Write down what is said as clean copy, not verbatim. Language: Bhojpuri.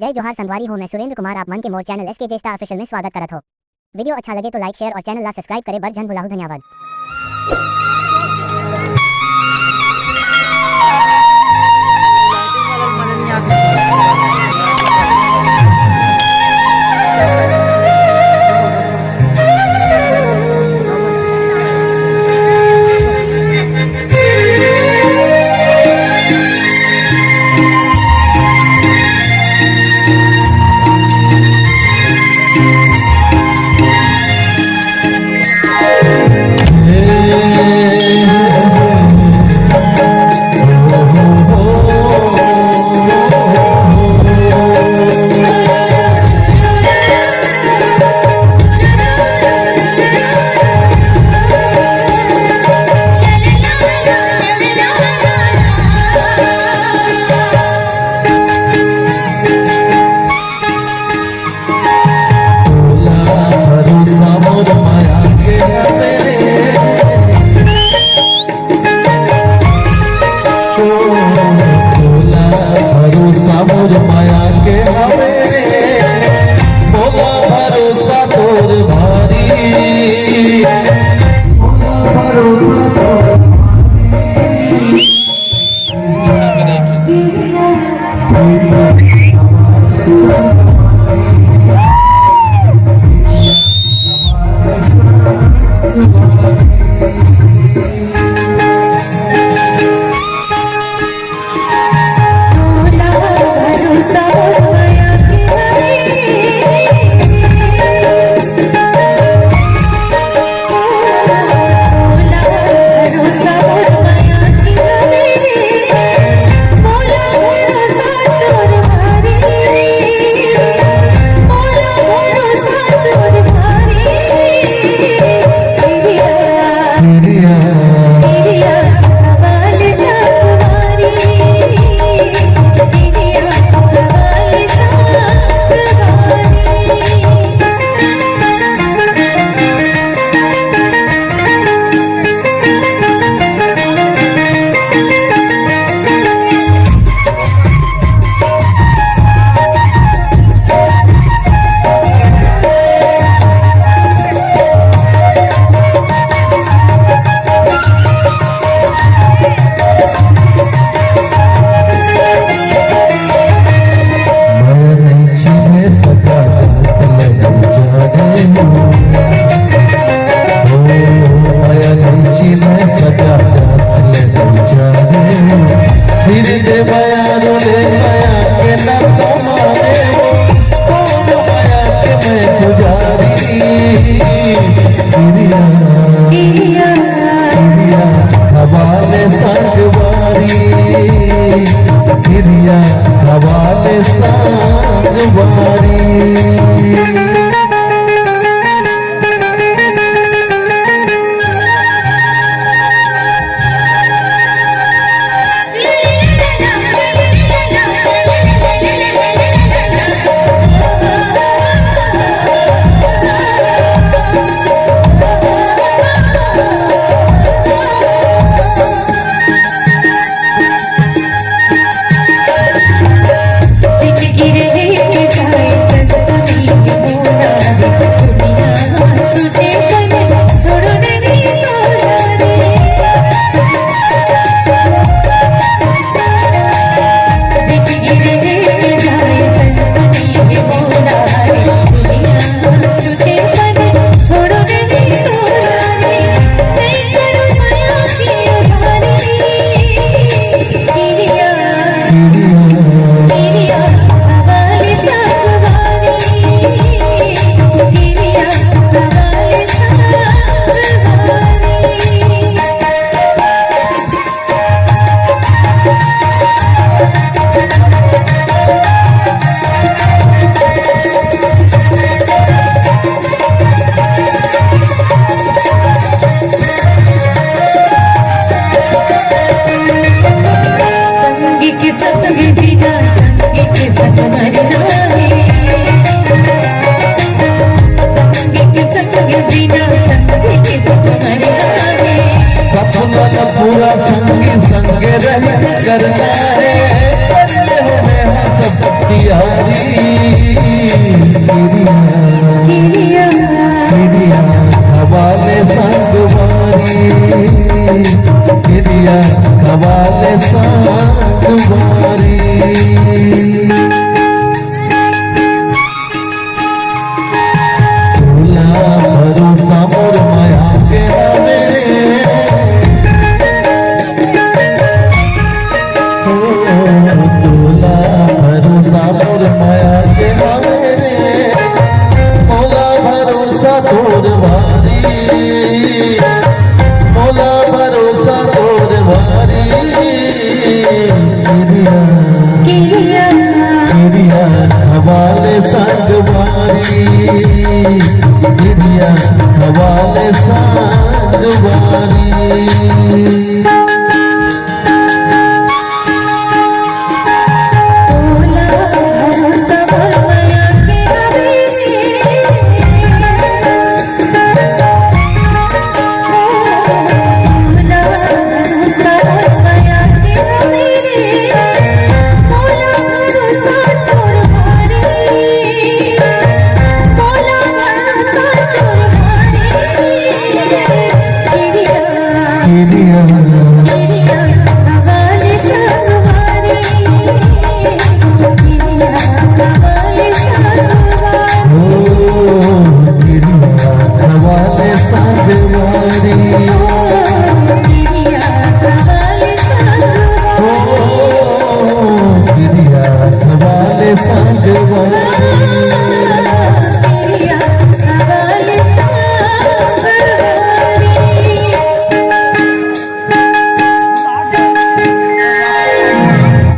जय जोहार संगवारी हो, मैं सुरेंद्र कुमार आप मन के मोर चैनल SKJ स्टार ऑफिशियल में स्वागत करत हो। वीडियो अच्छा लगे तो लाइक शेयर और चैनल ला सब्सक्राइब करे बर जन भुलाहु। धन्यवाद। पूरा संगी संग रह करना है, यारी किरिया हवाले संगवारी किरिया हवाले संगवारी भरोसा मोर माया के मेरे तोला भरोसा मोर माया के मेरे मोला भरोसा तोर भारी मोला भरोसा तोर भारी किरिया हवाले संगवारी हवाले संगवारी